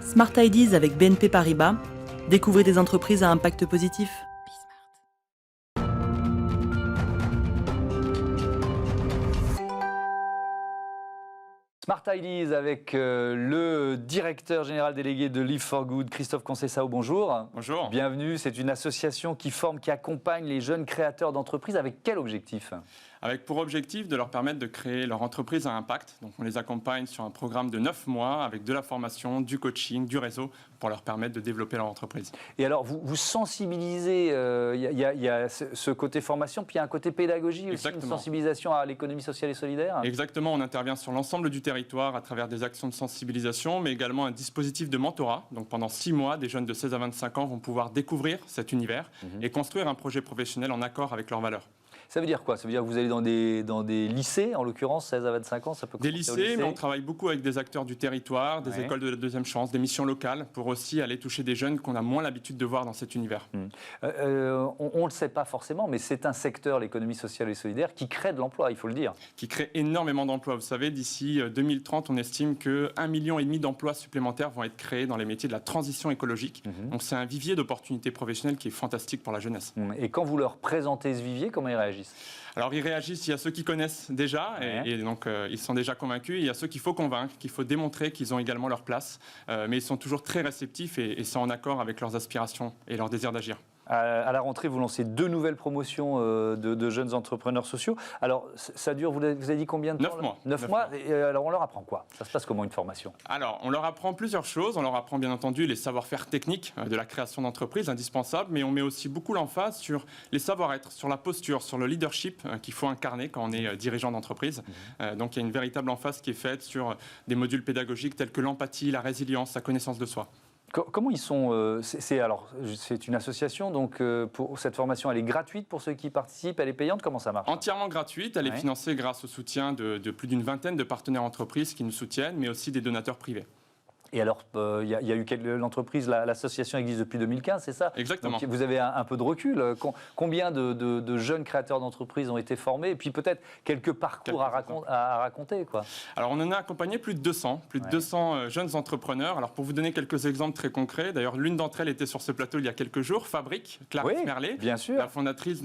Smart Ideas avec BNP Paribas. Découvrez des entreprises à impact positif. Smart Ideas avec le directeur général délégué de Live for Good, Christophe Conceição, bonjour. Bonjour. Bienvenue, c'est une association qui forme, qui accompagne les jeunes créateurs d'entreprises. Avec quel objectif ? Avec pour objectif de leur permettre de créer leur entreprise à impact. Donc on les accompagne sur un programme de 9 mois avec de la formation, du coaching, du réseau pour leur permettre de développer leur entreprise. Et alors, vous sensibilisez, il y a ce côté formation, puis il y a un côté pédagogie aussi, Exactement. une sensibilisation à l'économie sociale et solidaire. Exactement, on intervient sur l'ensemble du territoire à travers des actions de sensibilisation, mais également un dispositif de mentorat. Donc pendant 6 mois, des jeunes de 16 à 25 ans vont pouvoir découvrir cet univers et construire un projet professionnel en accord avec leurs valeurs. Ça veut dire quoi ? Ça veut dire que vous allez dans des lycées, en l'occurrence, 16 à 25 ans, ça peut Des commencer au lycées, mais on travaille beaucoup avec des acteurs du territoire, des écoles de la deuxième chance, des missions locales, pour aussi aller toucher des jeunes qu'on a moins l'habitude de voir dans cet univers. On ne le sait pas forcément, mais c'est un secteur, l'économie sociale et solidaire, qui crée de l'emploi, il faut le dire. Qui crée énormément d'emplois. Vous savez, d'ici 2030, on estime que 1,5 million d'emplois supplémentaires vont être créés dans les métiers de la transition écologique. Donc c'est un vivier d'opportunités professionnelles qui est fantastique pour la jeunesse. Et quand vous leur présentez ce vivier, comment ils réagissent ? Alors ils réagissent, il y a ceux qui connaissent déjà, et donc ils sont déjà convaincus, il y a ceux qu'il faut convaincre, qu'il faut démontrer qu'ils ont également leur place, mais ils sont toujours très réceptifs et sont en accord avec leurs aspirations et leur désir d'agir. À la rentrée, vous lancez 2 nouvelles promotions de jeunes entrepreneurs sociaux. Alors, ça dure, vous avez dit combien de temps ? 9 mois. 9 mois. Et alors, on leur apprend quoi ? Ça se passe comment, une formation ? Alors, on leur apprend plusieurs choses. On leur apprend, bien entendu, les savoir-faire techniques de la création d'entreprise, indispensables, mais on met aussi beaucoup l'emphase sur les savoir-être, sur la posture, sur le leadership qu'il faut incarner quand on est dirigeant d'entreprise. Donc, il y a une véritable emphase qui est faite sur des modules pédagogiques tels que l'empathie, la résilience, la connaissance de soi. Comment ils sont c'est une association, donc pour cette formation, elle est gratuite pour ceux qui participent, elle est payante, comment ça marche ? Entièrement gratuite, elle est financée grâce au soutien de plus d'une vingtaine de partenaires entreprises qui nous soutiennent, mais aussi des donateurs privés. Et alors, il y a eu l'entreprise, l'association existe depuis 2015, c'est ça ? Exactement. Donc, vous avez un peu de recul. Combien de jeunes créateurs d'entreprises ont été formés ? Et puis peut-être quelques parcours à raconter, quoi. Alors, on en a accompagné plus de 200, plus de 200 jeunes entrepreneurs. Alors, pour vous donner quelques exemples très concrets, d'ailleurs, l'une d'entre elles était sur ce plateau il y a quelques jours, Fabrique, Clarisse Merlet, bien sûr. la fondatrice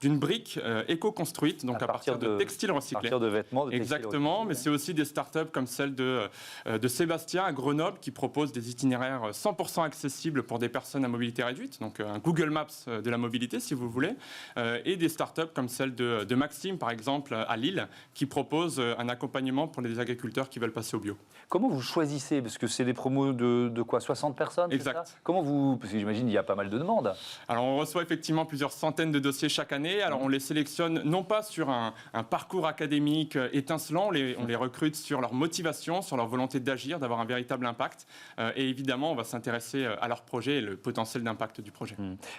d'une brique éco-construite, donc à partir de textiles recyclés. À partir de vêtements, de textiles Exactement, mais c'est aussi des startups comme celle de Sébastien à Grenoble, qui propose des itinéraires 100% accessibles pour des personnes à mobilité réduite, donc un Google Maps de la mobilité si vous voulez, et des startups comme celle de Maxime par exemple à Lille, qui propose un accompagnement pour les agriculteurs qui veulent passer au bio. Comment vous choisissez ? Parce que c'est des promos de quoi ? 60 personnes ? Exact. Ça ? Comment parce que j'imagine qu'il y a pas mal de demandes. Alors on reçoit effectivement plusieurs centaines de dossiers chaque année. Alors on les sélectionne non pas sur un parcours académique étincelant, on les recrute sur leur motivation, sur leur volonté d'agir, d'avoir un véritable impact. Et évidemment, on va s'intéresser à leur projet et le potentiel d'impact du projet.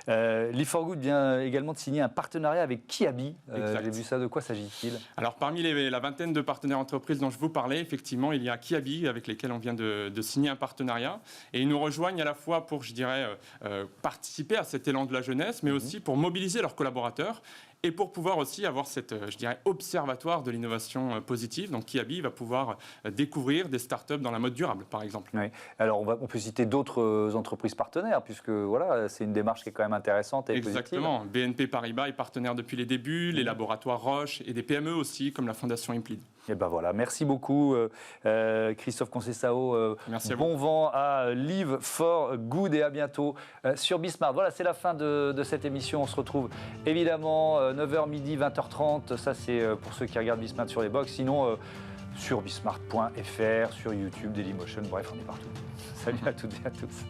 Live for Good vient également de signer un partenariat avec Kiabi. J'ai vu ça, de quoi s'agit-il ? Alors parmi la vingtaine de partenaires entreprises dont je vous parlais, effectivement, il y a Kiabi avec lesquels on vient de signer un partenariat. Et ils nous rejoignent à la fois pour, je dirais, participer à cet élan de la jeunesse, mais aussi pour mobiliser leurs collaborateurs. Et pour pouvoir aussi avoir cette, je dirais, observatoire de l'innovation positive. Donc Kiabi va pouvoir découvrir des startups dans la mode durable, par exemple. Oui. Alors on peut citer d'autres entreprises partenaires, puisque voilà, c'est une démarche qui est quand même intéressante et Exactement. positive. BNP Paribas est partenaire depuis les débuts, les laboratoires Roche et des PME aussi, comme la Fondation Implid. Et ben voilà, merci beaucoup Christophe Conceição. Merci à vous. Bon vent à Live for Good et à bientôt sur Bismart. Voilà, c'est la fin de cette émission. On se retrouve évidemment 9h midi, 20h30. Ça, c'est pour ceux qui regardent Bismart sur les box. Sinon, sur bismart.fr, sur YouTube, Dailymotion, bref, on est partout. Salut à toutes et à tous.